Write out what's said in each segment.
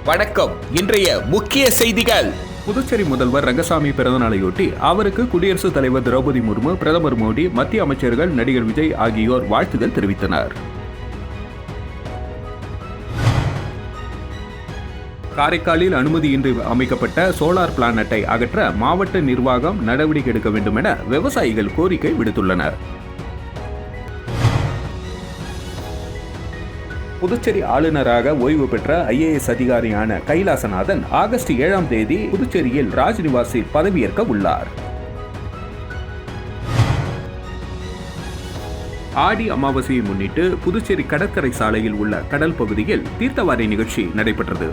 வணக்கம். இன்றைய முக்கிய செய்திகள். புதுச்சேரி முதல்வர் ரங்கசாமி பிறந்தநாளையொட்டி அவருக்கு குடியரசுத் தலைவர் திரௌபதி முர்மு, பிரதமர் மோடி, மத்திய அமைச்சர்கள், நடிகர் விஜய் ஆகியோர் வாழ்த்துகள் தெரிவித்தனர். காரைக்காலில் அனுமதியின்றி அமைக்கப்பட்ட சோலார் பிளானட்டை அகற்ற மாவட்ட நிர்வாகம் நடவடிக்கை எடுக்க வேண்டும் என விவசாயிகள் கோரிக்கை விடுத்துள்ளனர். புதுச்சேரி ஆளுநராக ஓய்வு பெற்ற IAS அதிகாரியான கைலாசநாதன் ஆகஸ்ட் 7ஆம் தேதி புதுச்சேரியில் ராஜ்நிவாசில் பதவியேற்க உள்ளார். ஆடி அமாவாசையை முன்னிட்டு புதுச்சேரி கடற்கரை சாலையில் உள்ள கடல் பகுதியில் தீர்த்தவாரி நிகழ்ச்சி நடைபெற்றது.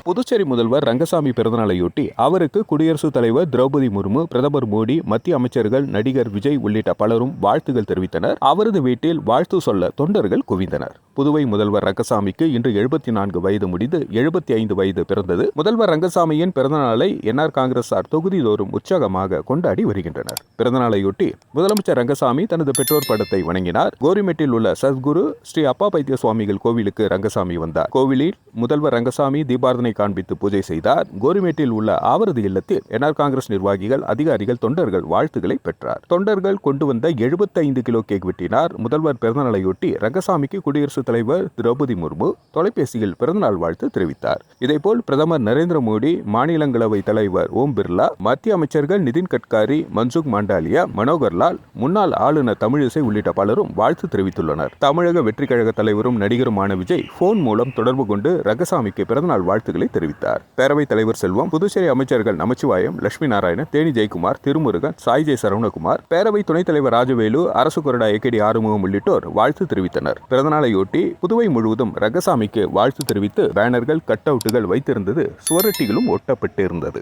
புதுச்சேரி முதல்வர் ரங்கசாமி பிறந்தநாளையொட்டி அவருக்கு குடியரசுத் தலைவர் திரௌபதி முர்மு, பிரதமர் மோடி, மத்திய அமைச்சர்கள், நடிகர் விஜய் உள்ளிட்ட பலரும் வாழ்த்துகள் தெரிவித்தனர். அவரது வீட்டில் வாழ்த்து சொல்ல தொண்டர்கள் குவிந்தனர். புதுவை முதல்வர் ரங்கசாமிக்கு இன்று 74 வயது முடிந்து 75 வயது பிறந்தது. முதல்வர் ரங்கசாமியின் பிறந்தநாளை NR காங்கிரசார் தொகுதிதோறும் உற்சாகமாக கொண்டாடி வருகின்றனர். பிறந்தநாளையொட்டி முதலமைச்சர் ரங்கசாமி தனது பெற்றோர் படத்தை வணங்கினார். கோரிமேட்டில் உள்ள சத்குரு ஸ்ரீ அப்பா பைத்திய சுவாமிகள் கோவிலுக்கு ரங்கசாமி வந்தார். கோவிலில் முதல்வர் ரங்கசாமி தீபாரதனை காண்பித்து பூஜை செய்தார். கோரிமேட்டில் உள்ள அவரது இல்லத்தில் NR காங்கிரஸ் நிர்வாகிகள், அதிகாரிகள், தொண்டர்கள் வாழ்த்துக்களை பெற்றார். தொண்டர்கள் கொண்டு வந்த 75 கிலோ கேக் வெட்டினார். முதல்வர் பிறந்தநாளையொட்டி ரங்கசாமிக்கு குடியரசுத் தலைவர் திரௌபதி முர்மு தொலைபேசியில் பிறந்தநாள் வாழ்த்து தெரிவித்தார். இதேபோல் பிரதமர் நரேந்திர மோடி, மாநிலங்களவை தலைவர் ஓம் பிர்லா, மத்திய அமைச்சர்கள் நிதின் கட்காரி, மன்சுக் மாண்டாலியா, மனோகர் லால், முன்னாள் ஆளுநர் தமிழிசை உள்ளிட்ட பலரும் வாழ்த்து தெரிவித்துள்ளனர். தமிழக வெற்றி கழக தலைவரும் நடிகருமான விஜய் போன் மூலம் தொடர்பு கொண்டு ரங்கசாமிக்கு பிறந்தநாள் வாழ்த்துக்களை தெரிவித்தார். பேரவைத் தலைவர் செல்வம், புதுச்சேரி அமைச்சர்கள் நமச்சிவாயம், லட்சுமி நாராயணன், தேனி ஜெயக்குமார், திருமுருகன், சாய் ஜெய் சரவணகுமார், பேரவை துணைத் தலைவர் ராஜவேலு, அரசு கொறடா AKD ஆறுமுகம் உள்ளிட்டோர் வாழ்த்து தெரிவித்தனர். பிறந்தநாளையொட்டி புதுவை முழுவதும் ரங்கசாமிக்கு வாழ்த்து தெரிவித்து பேனர்கள், கட் அவுட்டுகள் வைத்திருந்தது. சுவரொட்டிகளும் ஒட்டப்பட்டிருந்தது.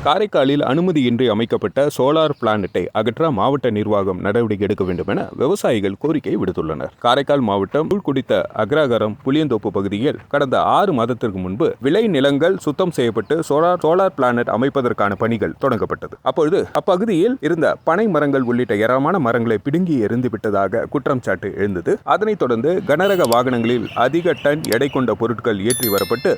காரைக்காலில் அனுமதியின்றி அமைக்கப்பட்ட சோலார் பிளானட்டை அகற்ற மாவட்ட நிர்வாகம் நடவடிக்கை எடுக்க வேண்டும் என விவசாயிகள் கோரிக்கை விடுத்துள்ளனர். காரைக்கால் மாவட்டம் குடித்த அக்ரஹாரம் புளியந்தோப்பு பகுதியில் கடந்த 6 மாதத்திற்கு முன்பு விளை நிலங்கள் சுத்தம் செய்யப்பட்டு சோலார் பிளானட் அமைப்பதற்கான பணிகள் தொடங்கப்பட்டது. அப்பொழுது அப்பகுதியில் இருந்த பனை மரங்கள் உள்ளிட்ட ஏராளமான மரங்களை பிடுங்கி எறிந்துவிட்டதாக குற்றம் சாட்டு எழுந்தது. அதனைத் தொடர்ந்து கனரக வாகனங்களில் அதிக டன் எடை கொண்ட பொருட்கள் ஏற்றி வரப்பட்டு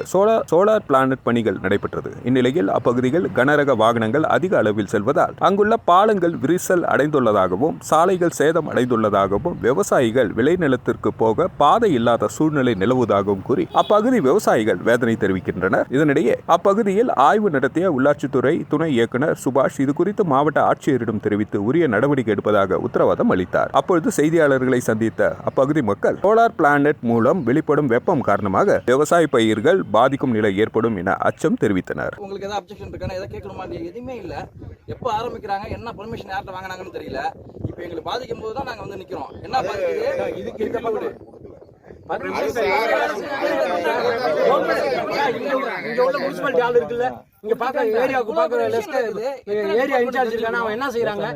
சோலார் பிளானட் பணிகள் நடைபெற்றது. இந்நிலையில் அப்பகுதியில் கனரக வாகனங்கள் அதிக அளவில் செல்வதால் அங்குள்ள பாலங்கள் விரிசல் அடைந்துள்ளதாகவும் சாலைகள் சேதம் அடைந்துள்ளதாகவும் விவசாயிகள் விளைநிலத்திற்கு போக பாதை இல்லாத சூழ்நிலை நிலவுவதாகவும் கூறி அப்பகுதி விவசாயிகள் வேதனை தெரிவிக்கின்றனர். இதனிடையே அப்பகுதியில் ஆய்வு நடத்திய உள்ளாட்சித்துறை துணை இயக்குனர் சுபாஷ் இது குறித்து மாவட்ட ஆட்சியரிடம் தெரிவித்து உரிய நடவடிக்கை எடுப்பதாக உத்தரவாதம் அளித்தார். அப்பொழுது செய்தியாளர்களை சந்தித்த அப்பகுதி மக்கள் சோலார் பிளானட் மூலம் வெளிப்படும் வெப்பம் காரணமாக விவசாய பயிர்கள் பாதிக்கும் நிலை ஏற்படும் என அச்சம் தெரிவித்தனர். உங்களுக்கு ஏதாவது அப்ஜெக்ஷன் இருக்கானே, எதை கேட்கணுமா, எதுவுமே இல்லை. எப்போ ஆரம்பிக்கிறாங்க, என்ன பர்மிஷன் யார்கிட்ட வாங்கினாங்கன்னு தெரியல. இப்போ எங்களுக்கு பாதிக்கும் போது தான் நாங்கள் வந்து நிற்கிறோம். என்ன பாதிக்குது? இதுக்கு இருக்கப்பட்டு இங்க உள்ள முனிசிபாலிட்டி ஆள் இருக்குல்ல, இங்க பாக்க ஏரியாவுக்கு பாக்குற ஏரியா இன்சார்ஜ் இருக்கான, அவன் என்ன செய்யறாங்க?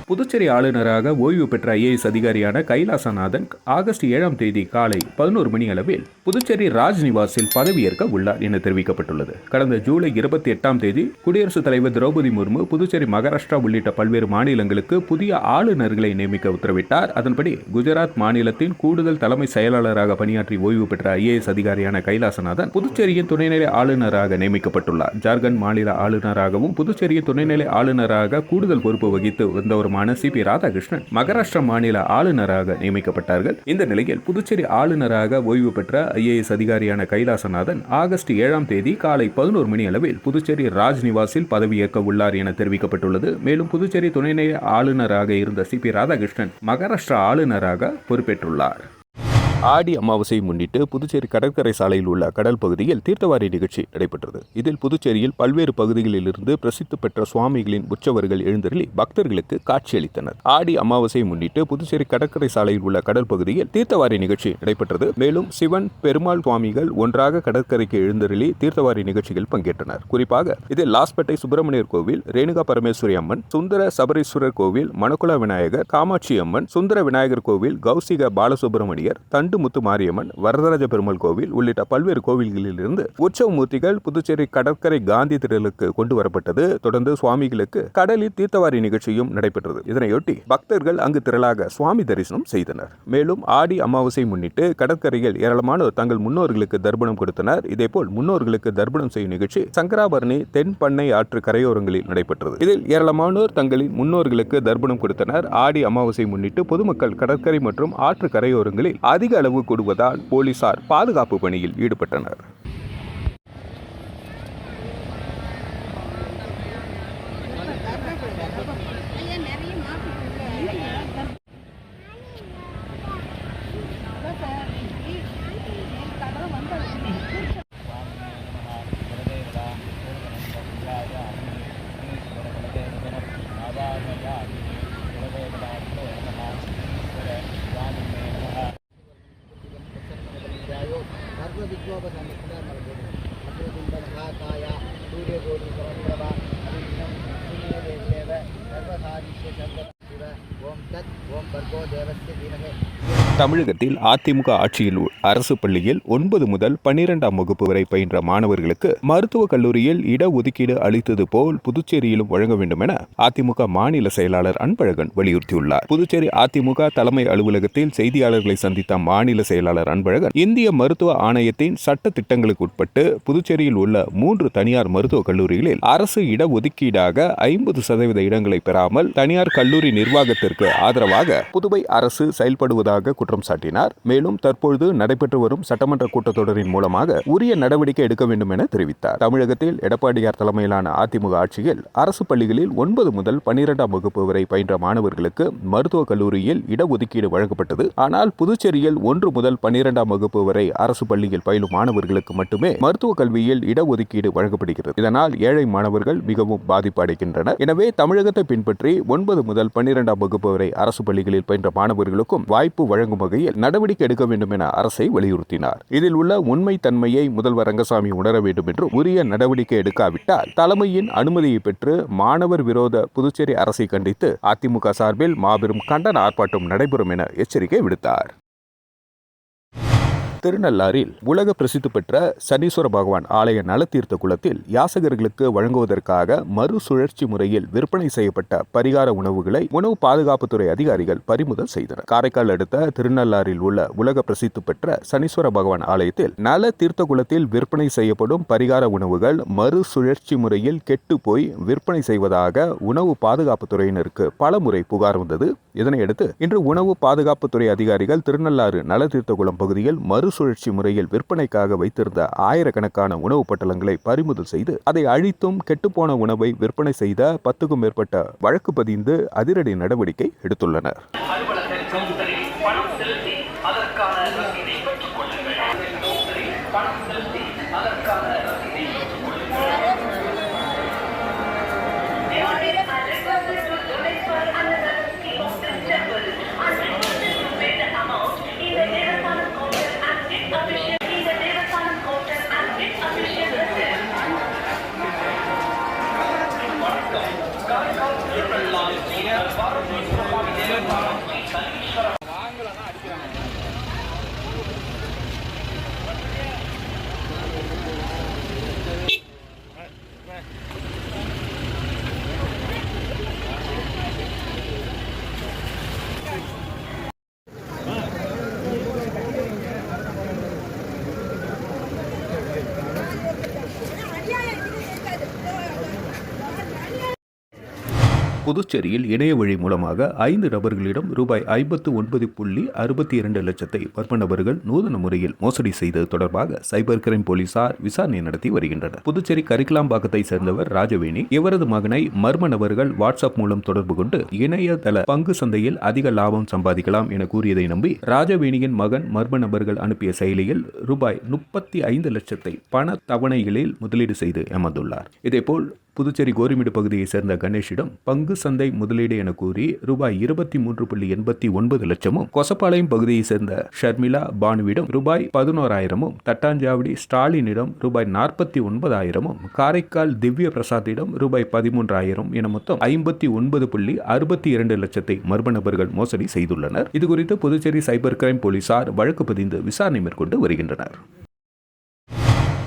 புதுச்சேரி ஆளுநராக ஓய்வு பெற்ற IAS அதிகாரியான கைலாசநாதன் ஆகஸ்ட் 7ஆம் தேதி காலை 11 மணி அளவில் புதுச்சேரி ராஜ்நிவாசில் பதவியேற்க உள்ளார் என தெரிவிக்கப்பட்டுள்ளது. கடந்த ஜூலை 28ஆம் தேதி குடியரசுத் தலைவர் திரௌபதி முர்மு புதுச்சேரி, மகாராஷ்டிரா உள்ளிட்ட பல்வேறு மாநிலங்களுக்கு புதிய ஆளுநர்களை நியமிக்க உத்தரவிட்டார். அதன்படி குஜராத் மாநிலத்தின் கூடுதல் தலைமை செயலாளராக பணியாற்றி ஓய்வு பெற்ற IAS அதிகாரியான கைலாசநாதன் புதுச்சேரியின் துணைநிலை ஆளுநராக நியமிக்கப்பட்டுள்ளார். ஜார்க்கண்ட் மாநில ஆளுநராகவும் புதுச்சேரியின் துணைநிலை ஆளுநராக கூடுதல் பொறுப்பு வகித்து வந்தவர் CP ராதாகிருஷ்ணன் மகாராஷ்டிரா மாநில ஆளுநராக நியமிக்கப்பட்டார்கள். இந்த நிலையில் புதுச்சேரி ஆளுநராக ஓய்வு பெற்ற IAS அதிகாரியான கைலாசநாதன் ஆகஸ்ட் 7ஆம் தேதி காலை 11 மணி அளவில் புதுச்சேரி ராஜ்நிவாசில் பதவியேற்க உள்ளார் என தெரிவிக்கப்பட்டுள்ளது. மேலும் புதுச்சேரி துணைநிலை ஆளுநராக இருந்த CP ராதாகிருஷ்ணன் மகாராஷ்டிரா ஆளுநராக பொறுப்பேற்றுள்ளார். ஆடி அமாவாசையை முன்னிட்டு புதுச்சேரி கடற்கரை சாலையில் உள்ள கடல் பகுதியில் தீர்த்தவாரி நிகழ்ச்சி நடைபெற்றது. இதில் புதுச்சேரியில் பல்வேறு பகுதிகளில் இருந்து பிரசித்தி பெற்ற சுவாமிகளின் உற்சவர்கள் எழுந்தருளி பக்தர்களுக்கு காட்சியளித்தனர். ஆடி அமாவாசையை முன்னிட்டு புதுச்சேரி கடற்கரை சாலையில் உள்ள கடல் பகுதியில் தீர்த்தவாரி நிகழ்ச்சி நடைபெற்றது. மேலும் சிவன், பெருமாள் சுவாமிகள் ஒன்றாக கடற்கரைக்கு எழுந்தருளி தீர்த்தவாரி நிகழ்ச்சிகள் பங்கேற்றனர். குறிப்பாக இதில் லாஸ்பேட்டை சுப்பிரமணியர் கோவில், ரேணுகா பரமேஸ்வரி அம்மன், சுந்தர சபரீஸ்வரர் கோவில், மணக்குள விநாயகர், காமாட்சி அம்மன், சுந்தர விநாயகர் கோவில், கௌசிக பாலசுப்பிரமணியர், தண்டு முத்து மாரியம்மன், வரதராஜ பெருமாள் கோவில் உள்ளிட்ட பல்வேறு கோவில்களில் இருந்து உற்சவ மூர்த்திகள் புதுச்சேரி கடற்கரை காந்தி திடலுக்கு கொண்டு வரப்பட்டது. தொடர்ந்து சுவாமிகளுக்கு கடலில் தீர்த்தவாரி நிகழ்ச்சியும் நடைபெற்றது. இதனையொட்டி பக்தர்கள் அங்கு திரளாக சுவாமி தரிசனம் செய்தனர். மேலும் ஆடி அமாவாசை முன்னிட்டு கடற்கரையில் ஏராளமானோர் தங்கள் முன்னோர்களுக்கு தர்ப்பணம் கொடுத்தனர். இதேபோல் முன்னோர்களுக்கு தர்ப்பணம் செய்யும் நிகழ்ச்சி சங்கராபரணி தென்பண்ணை ஆற்று கரையோரங்களில் நடைபெற்றது. இதில் ஏராளமானோர் தங்களின் முன்னோர்களுக்கு தர்ப்பணம் கொடுத்தனர். ஆடி அமாவாசை முன்னிட்டு பொதுமக்கள் கடற்கரை மற்றும் ஆற்று கரையோரங்களில் அதிக அளவு கூடுவதால் போலீசார் பாதுகாப்பு பணியில் ஈடுபட்டனர். தமிழகத்தில் அதிமுக ஆட்சியில் அரசு பள்ளியில் 9 முதல் 12ஆம் வகுப்பு வரை பயின்ற மாணவர்களுக்கு மருத்துவக் கல்லூரியில் இடஒதுக்கீடு அளித்தது போல் புதுச்சேரியிலும் வழங்க வேண்டும் என அதிமுக மாநில செயலாளர் அன்பழகன் வலியுறுத்தியுள்ளார். புதுச்சேரி அதிமுக தலைமை அலுவலகத்தில் செய்தியாளர்களை சந்தித்த மாநில செயலாளர் அன்பழகன், இந்திய மருத்துவ ஆணையத்தின் சட்ட திட்டங்களுக்கு உட்பட்டு புதுச்சேரியில் உள்ள 3 தனியார் மருத்துவக் கல்லூரிகளில் அரசு இடஒதுக்கீடாக 50% இடங்களை பெறாமல் தனியார் கல்லூரி நிர்வாகத்திற்கு ஆதரவாக புதுவை அரசு செயல்படுவதாக குற்றம் சாட்டினார். மேலும் தற்பொழுது நடைபெற்று வரும் சட்டமன்ற கூட்டத்தொடரின் மூலமாக உரிய நடவடிக்கை எடுக்க வேண்டும் என தெரிவித்தார். தமிழகத்தில் எடப்பாடியார் தலைமையிலான அதிமுக ஆட்சியில் அரசு பள்ளிகளில் 9 முதல் 12ஆம் வகுப்பு வரை பயின்ற மாணவர்களுக்கு மருத்துவக் கல்லூரியில் இடஒதுக்கீடு வழங்கப்பட்டது. ஆனால் புதுச்சேரியில் 1 முதல் 12ஆம் வகுப்பு வரை அரசு பள்ளியில் பயிலும் மாணவர்களுக்கு மட்டுமே மருத்துவக் கல்வியில் இடஒதுக்கீடு வழங்கப்படுகிறது. இதனால் ஏழை மாணவர்கள் மிகவும் பாதிப்பு அடைகின்றனர். எனவே தமிழகத்தை பின்பற்றி 9 முதல் 12ஆம் வகுப்பு வரை அரசு பள்ளிகளில் பயின்ற மாணவர்களுக்கும் வாய்ப்பு வழங்கும் வகையில் நடவடிக்கை எடுக்க வேண்டும் என அரசை வலியுறுத்தினார். இதில் உள்ள உண்மை தன்மையை முதல்வர் ரங்கசாமி உணர வேண்டும் என்றும், உரிய நடவடிக்கை எடுக்காவிட்டால் தலைமையின் அனுமதியை பெற்று மாணவர் விரோத புதுச்சேரி அரசை கண்டித்து அதிமுக சார்பில் மாபெரும் கண்டன ஆர்ப்பாட்டம் நடைபெறும் என எச்சரிக்கை விடுத்தார். திருநள்ளாறில் உலக பிரசித்தி பெற்ற சனீஸ்வர பகவான் ஆலய நலத்தீர்த்த குளத்தில் யாசகர்களுக்கு வழங்குவதற்காக மறுசுழற்சி முறையில் விற்பனை செய்யப்பட்ட பரிகார உணவுகளை உணவு பாதுகாப்புத்துறை அதிகாரிகள் பறிமுதல் செய்தனர். காரைக்கால் அடுத்த திருநள்ளாறில் உள்ள உலக பிரசித்தி பெற்ற சனீஸ்வர பகவான் ஆலயத்தில் நல தீர்த்த குளத்தில் விற்பனை செய்யப்படும் பரிகார உணவுகள் மறுசுழற்சி முறையில் கெட்டு போய் விற்பனை செய்வதாக உணவு பாதுகாப்புத்துறையினருக்கு பலமுறை புகார் வந்தது. இதனையடுத்து இன்று உணவு பாதுகாப்புத்துறை அதிகாரிகள் திருநள்ளாறு நலத்தீர்த்த குளம் பகுதியில் மறுசுழற்சி முறையில் விற்பனைக்காக வைத்திருந்த ஆயிரக்கணக்கான உணவு பட்டலங்களை பறிமுதல் செய்து அதை அழித்தும் கெட்டுப்போன உணவை விற்பனை செய்த 10க்கும் மேற்பட்ட வழக்கு பதிந்து அதிரடி நடவடிக்கை எடுத்துள்ளனர். புதுச்சேரியில் இணைய வழி மூலமாக 5 நபர்களிடம் ரூபாய் 59.62 லட்சத்தை மர்ம நபர்கள் நூதன முறையில் மோசடி செய்தது தொடர்பாக சைபர் கிரைம் போலீசார் விசாரணை நடத்தி வருகின்றனர். புதுச்சேரி கரிக்கலாம்பாக்கத்தை சேர்ந்தவர் ராஜவேணி. இவரது மகனை மர்ம நபர்கள் வாட்ஸ்அப் மூலம் தொடர்பு கொண்டு இணையதள பங்கு சந்தையில் அதிக லாபம் சம்பாதிக்கலாம் என கூறியதை நம்பி ராஜவேணியின் மகன் மர்ம நபர்கள் அனுப்பிய செயலியில் ரூபாய் 35 லட்சத்தை பண தவணைகளில் முதலீடு செய்து ஏமாந்துள்ளார். இதேபோல் புதுச்சேரி கோரிமேடு பகுதியை சேர்ந்த கணேஷிடம் பங்கு சந்தை முதலீடு என கூறி ரூபாய் 23.89 லட்சமும், கொசப்பாளையம் பகுதியை சேர்ந்த ஷர்மிளா பானுவிடம் ரூபாய் 11,000, தட்டாஞ்சாவடி ஸ்டாலினிடம் ரூபாய் 49,000, காரைக்கால் திவ்ய பிரசாத்திடம் ரூபாய் 13,000 என மொத்தம் 59.62 லட்சத்தை மர்ம நபர்கள் மோசடி செய்துள்ளனர். இதுகுறித்து புதுச்சேரி சைபர் கிரைம் போலீசார் வழக்கு பதிந்து விசாரணை மேற்கொண்டு வருகின்றனர்.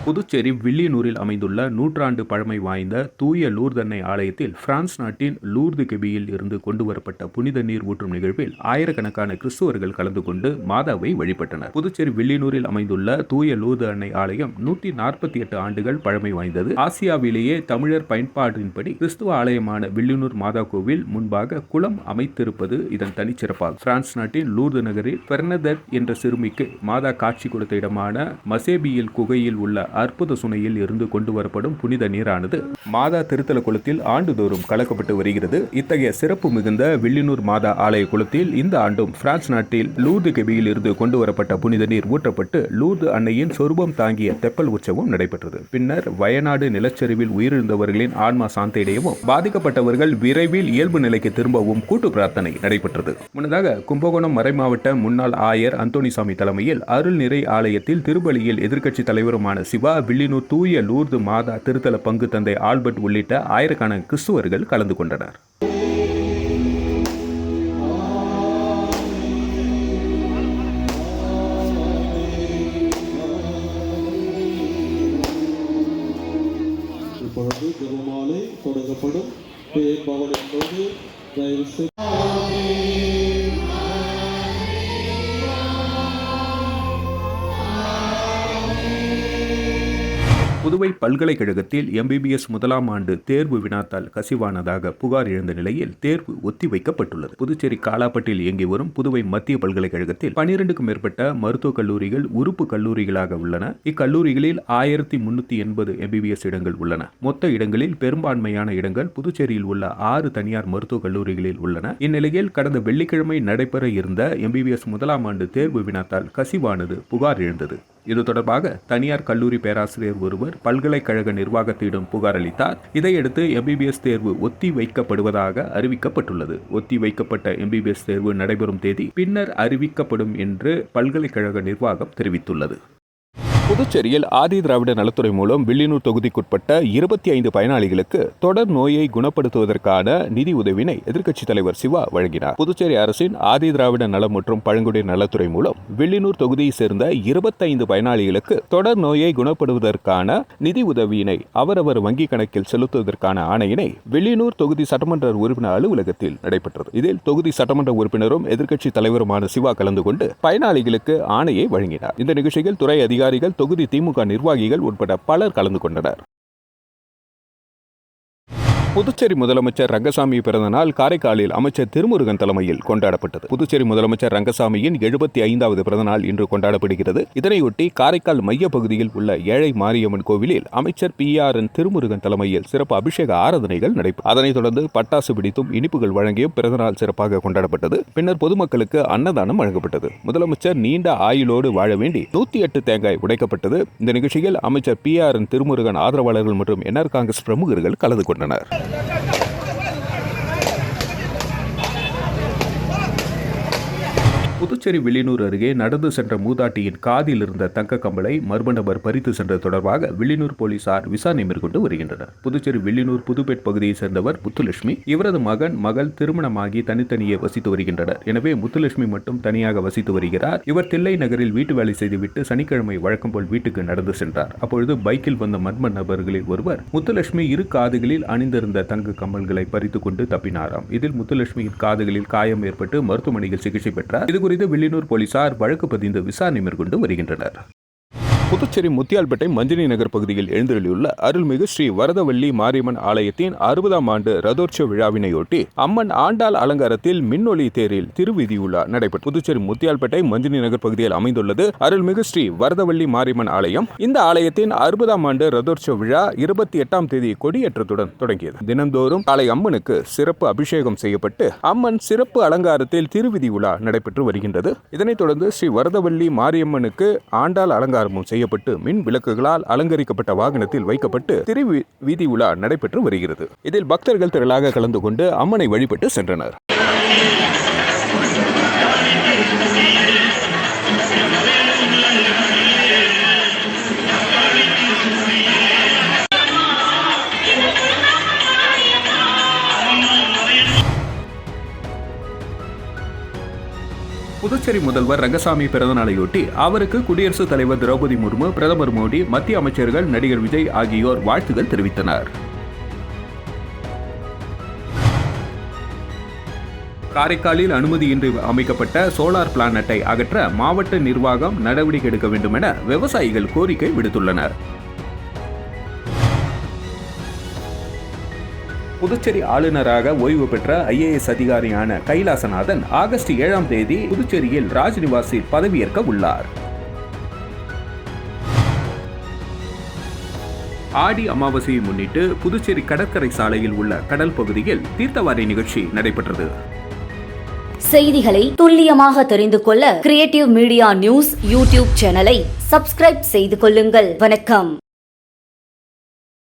புதுச்சேரி வில்லியனூரில் அமைந்துள்ள 100 ஆண்டு பழமை வாய்ந்த தூய லூர்தன்னை ஆலயத்தில் பிரான்ஸ் நாட்டின் லூர்து கெபியில் இருந்து கொண்டுவரப்பட்ட புனித நீர் ஊற்றும் நிகழ்வில் ஆயிரக்கணக்கான கிறிஸ்துவர்கள் கலந்து கொண்டு மாதாவை வழிபட்டனர். புதுச்சேரி வில்லியனூரில் அமைந்துள்ள தூய லூர்து அன்னை ஆலயம் 148 ஆண்டுகள் பழமை வாய்ந்தது. ஆசியாவிலேயே தமிழர் பயன்பாட்டின்படி கிறிஸ்துவ ஆலயமான வில்லியனூர் மாதா கோவில் முன்பாக குளம் அமைத்திருப்பது இதன் தனிச்சிறப்பாகும். பிரான்ஸ் நாட்டின் லூர்து நகரில் பெர்னதெட் என்ற சிறுமிக்கு மாதா காட்சி கொடுத்த இடமான மசேபியில் குகையில் உள்ள அற்புத சுனையில் இருந்து கொண்டு வரப்படும் புனித நீரானது மாதா திருத்தல குளத்தில் ஆண்டுதோறும் கலக்கப்பட்டு வருகிறது. இத்தகைய சிறப்பு மிகுந்த வில்லியனூர் மாதா ஆலய குளத்தில் இந்த ஆண்டும் பிரான்ஸ் நாட்டில் லூர்து கெபியில் இருந்து கொண்டு வரப்பட்ட புனித நீர் ஊற்றப்பட்டு லூர்து அன்னையின் சொரூபம் தாங்கிய தெப்பல் உற்சவம் நடைபெற்றது. பின்னர் வயநாடு நிலச்சரிவில் உயிரிழந்தவர்களின் ஆன்மா சாந்தியடையவும் பாதிக்கப்பட்டவர்கள் விரைவில் இயல்பு நிலைக்கு திரும்பவும் கூட்டு பிரார்த்தனை நடைபெற்றது. முன்னதாக கும்பகோணம் மறைமாவட்ட முன்னாள் ஆயர் அந்தோணிசாமி தலைமையில் அருள்நிறை ஆலயத்தில் திருப்பலியில் எதிர்க்கட்சி தலைவருமான சிவா, வில்லியனூர் தூய லூர்து மாதா திருத்தல பங்கு தந்தை ஆல்பர்ட் உள்ளிட்ட ஆயிரக்கணக்கான கிறிஸ்துவர்கள் கலந்து கொண்டனர். இப்பொழுது ஜெபமாலை தொடங்கப்படும். பேர் பவனின் போது தயவு செய்து புதுவை பல்கலைக்கழகத்தில் MBBS முதலாம் ஆண்டு தேர்வு வினாத்தால் கசிவானதாக புகார் எழுந்த நிலையில் தேர்வு ஒத்திவைக்கப்பட்டுள்ளது. புதுச்சேரி காலாப்பட்டில் இயங்கி வரும் புதுவை மத்திய பல்கலைக்கழகத்தில் 12க்கும் மேற்பட்ட மருத்துவக் கல்லூரிகள் உறுப்பு கல்லூரிகளாக உள்ளன. இக்கல்லூரிகளில் 1380 MBBS இடங்கள் உள்ளன. மொத்த இடங்களில் பெரும்பான்மையான இடங்கள் புதுச்சேரியில் உள்ள 6 தனியார் மருத்துவக் கல்லூரிகளில் உள்ளன. இந்நிலையில் கடந்த வெள்ளிக்கிழமை நடைபெற இருந்த MBBS முதலாம் ஆண்டு தேர்வு வினாத்தால் கசிவானது புகார் எழுந்தது. இது தொடர்பாக தனியார் கல்லூரி பேராசிரியர் ஒருவர் பல்கலைக்கழக நிர்வாகத்திடம் புகார் அளித்தார். இதையடுத்து MBBS தேர்வு ஒத்தி வைக்கப்படுவதாக அறிவிக்கப்பட்டுள்ளது. ஒத்தி வைக்கப்பட்ட MBBS தேர்வு நடைபெறும் தேதி பின்னர் அறிவிக்கப்படும் என்று பல்கலைக்கழக நிர்வாகம் தெரிவித்துள்ளது. புதுச்சேரியில் ஆதி திராவிட நலத்துறை மூலம் வில்லியனூர் தொகுதிக்குட்பட்ட 25 பயனாளிகளுக்கு தொடர் நோயை குணப்படுத்துவதற்கான நிதி உதவினை எதிர்க்கட்சித் தலைவர் சிவா வழங்கினார். புதுச்சேரி அரசின் ஆதி திராவிட நலம் மற்றும் பழங்குடியினர் நலத்துறை மூலம் வில்லியனூர் தொகுதியை சேர்ந்த 25 பயனாளிகளுக்கு தொடர் நோயை குணப்படுவதற்கான நிதி உதவியினை அவரவர் வங்கிக் கணக்கில் செலுத்துவதற்கான ஆணையினை வில்லியனூர் தொகுதி சட்டமன்ற உறுப்பினர் அலுவலகத்தில் நடைபெற்றது. இதில் தொகுதி சட்டமன்ற உறுப்பினரும் எதிர்க்கட்சித் தலைவருமான சிவா கலந்து கொண்டு பயனாளிகளுக்கு ஆணையை வழங்கினார். இந்த நிகழ்ச்சியில் துறை அதிகாரிகள், தொகுதி திமுக நிர்வாகிகள் உட்பட பலர் கலந்து கொண்டனர். புதுச்சேரி முதலமைச்சர் ரங்கசாமி பிறந்த நாள் காரைக்காலில் அமைச்சர் திருமுருகன் தலைமையில் கொண்டாடப்பட்டது. புதுச்சேரி முதலமைச்சர் ரங்கசாமியின் 75வது பிறந்தநாள் இன்று கொண்டாடப்படுகிறது. இதனையொட்டி காரைக்கால் மைய பகுதியில் உள்ள ஏழை மாரியம்மன் கோவிலில் அமைச்சர் PRN திருமுருகன் தலைமையில் சிறப்பு அபிஷேக ஆராதனைகள் நடைபெற்றது. அதனைத் தொடர்ந்து பட்டாசு பிடித்தும் இனிப்புகள் வழங்கியும் பிறந்தநாள் சிறப்பாக கொண்டாடப்பட்டது. பின்னர் பொதுமக்களுக்கு அன்னதானம் வழங்கப்பட்டது. முதலமைச்சர் நீண்ட ஆயுளோடு வாழ வேண்டி 108 தேங்காய் உடைக்கப்பட்டது. இந்த நிகழ்ச்சியில் அமைச்சர் PRN திருமுருகன் ஆதரவாளர்கள் மற்றும் NR காங்கிரஸ் பிரமுகர்கள் கலந்து கொண்டனர். புதுச்சேரி வில்லியனூர் அருகே நடந்து சென்ற மூதாட்டியின் காதில் இருந்த தங்க கம்பலை மர்ம நபர் பறித்து சென்றது தொடர்பாக வில்லியனூர் போலீசார் விசாரணை மேற்கொண்டு வருகின்றனர். புதுச்சேரி வில்லியனூர் புதுப்பேட் பகுதியை சேர்ந்தவர் முத்துலட்சுமி. இவரது மகள் திருமணமாகி தனித்தனியே வசித்து வருகின்றனர். எனவே முத்துலட்சுமி மட்டும் தனியாக வசித்து வருகிறார். இவர் தில்லை நகரில் வீட்டு வேலை செய்துவிட்டு சனிக்கிழமை வழக்கம் போல் வீட்டுக்கு நடந்து சென்றார். அப்பொழுது பைக்கில் வந்த மர்ம நபர்களில் ஒருவர் முத்துலட்சுமி இரு காதுகளில் அணிந்திருந்த தங்க கம்பல்களை பறித்துக் கொண்டு தப்பினாராம். இதில் முத்துலட்சுமியின் காதுகளில் காயம் ஏற்பட்டு மருத்துவமனையில் சிகிச்சை பெற்றார். இதுகுறித்து வில்லியனூர் போலீசார் வழக்கு பதிந்து விசாரணை மேற்கொண்டு வருகின்றனர். புதுச்சேரி முத்தியால்பேட்டை மஞ்சனி நகர் பகுதியில் எழுந்தருளியுள்ள அருள்மிகு ஸ்ரீ வரதவள்ளி மாரியம்மன் ஆலயத்தின் 60ஆம் ஆண்டு ரதோற்சவ விழாவினையொட்டி அம்மன் ஆண்டாள் அலங்காரத்தில் மின்னொளி தேரில் திருவீதி உலா நடைபெற்றது. புதுச்சேரி முத்தியால்பேட்டை மஞ்சனி நகர் பகுதியில் அமைந்துள்ளது அருள்மிகு ஸ்ரீ வரதவள்ளி மாரியம்மன் ஆலயம். இந்த ஆலயத்தின் 60ஆம் ஆண்டு ரதோற்சவ விழா 28ஆம் தேதி கொடியேற்றத்துடன் தொடங்கியது. தினந்தோறும் காலை அம்மனுக்கு சிறப்பு அபிஷேகம் செய்யப்பட்டு அம்மன் சிறப்பு அலங்காரத்தில் திருவீதி உலா நடைபெற்று வருகின்றது. இதனைத் தொடர்ந்து ஸ்ரீ வரதவள்ளி மாரியம்மனுக்கு ஆண்டாள் அலங்காரமும் செய்யப்பட்டு மின் விளக்குகளால் அலங்கரிக்கப்பட்ட வாகனத்தில் வைக்கப்பட்டு திருவீதி உலா நடைபெற்று வருகிறது. இதில் பக்தர்கள் திரளாக கலந்து கொண்டு அம்மனை வழிபட்டு சென்றனர். புதுச்சேரி முதல்வர் ரங்கசாமி பிறந்தநாளையொட்டி அவருக்கு குடியரசுத் தலைவர் திரௌபதி முர்மு, பிரதமர் மோடி, மத்திய அமைச்சர்கள், நடிகர் விஜய் ஆகியோர் வாழ்த்துகள் தெரிவித்தனர். காரைக்காலில் அனுமதியின்றி அமைக்கப்பட்ட சோலார் பிளானட்டை அகற்ற மாவட்ட நிர்வாகம் நடவடிக்கை எடுக்க வேண்டும் என விவசாயிகள் கோரிக்கை விடுத்துள்ளனர். புதுச்சேரி ஆளுநராக ஓய்வு பெற்ற IAS அதிகாரியான கைலாசநாதன் ஆகஸ்ட் 7ஆம் தேதி புதுச்சேரியில் ராஜ்நிவாசில் பதவியேற்க உள்ளார். ஆடி அமாவாசையை முன்னிட்டு புதுச்சேரி கடற்கரை சாலையில் உள்ள கடல் பகுதியில் தீர்த்தவாரி நிகழ்ச்சி நடைபெற்றது. செய்திகளை துல்லியமாக தெரிந்து கொள்ள கிரியேட்டிவ் மீடியா நியூஸ் யூடியூப் சேனலை சப்ஸ்கிரைப் செய்து கொள்ளுங்கள். வணக்கம்.